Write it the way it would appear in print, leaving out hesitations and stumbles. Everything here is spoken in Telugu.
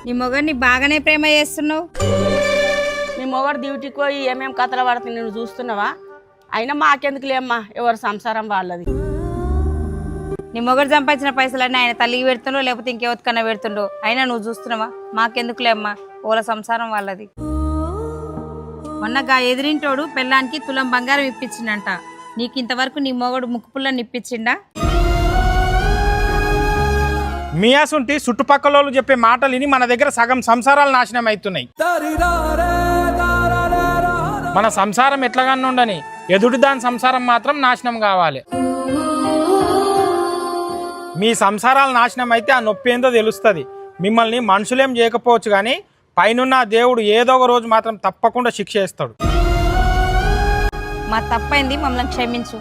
నీ మొగడిని బాగానే ప్రేమ చేస్తున్నావు. నీ మొగడు డ్యూటీకి పోయి ఏమేం కథలు పడుతుంది నువ్వు చూస్తున్నావా? అయినా మాకెందుకులేమ్మా, ఎవరి సంసారం వాళ్ళది. నీ మొగడు సంపాదించిన పైసలన్నీ ఆయన తల్లికి పెడుతుండో లేకపోతే ఇంకెవరికన్నా పెడుతుండో, అయినా నువ్వు చూస్తున్నావా? మాకెందుకులే అమ్మా, ఓల సంసారం వాళ్ళది. మొన్నగా ఎదిరింటోడు పెళ్ళానికి తులం బంగారం ఇప్పించిండంట. నీకు ఇంతవరకు నీ మొగడు ముక్కు పుల్లని ఇప్పించిండా? మియాసుంటి చుట్టుపక్కల వాళ్ళు చెప్పే మాటలు విని మన దగ్గర సగం సంసారాలు నాశనం అవుతున్నాయి. మన సంసారం ఎట్లాగానే ఉండని, ఎదుటి దాని సంసారం మాత్రం నాశనం కావాలి. మీ సంసారాలు నాశనం అయితే ఆ నొప్పి ఏందో తెలుస్తుంది. మిమ్మల్ని మనుషులేం చేయకపోవచ్చు, కానీ పైనున్న దేవుడు ఏదో ఒక రోజు మాత్రం తప్పకుండా శిక్ష వేస్తాడు. మా తప్పైంది, మమ్మల్ని క్షమించు.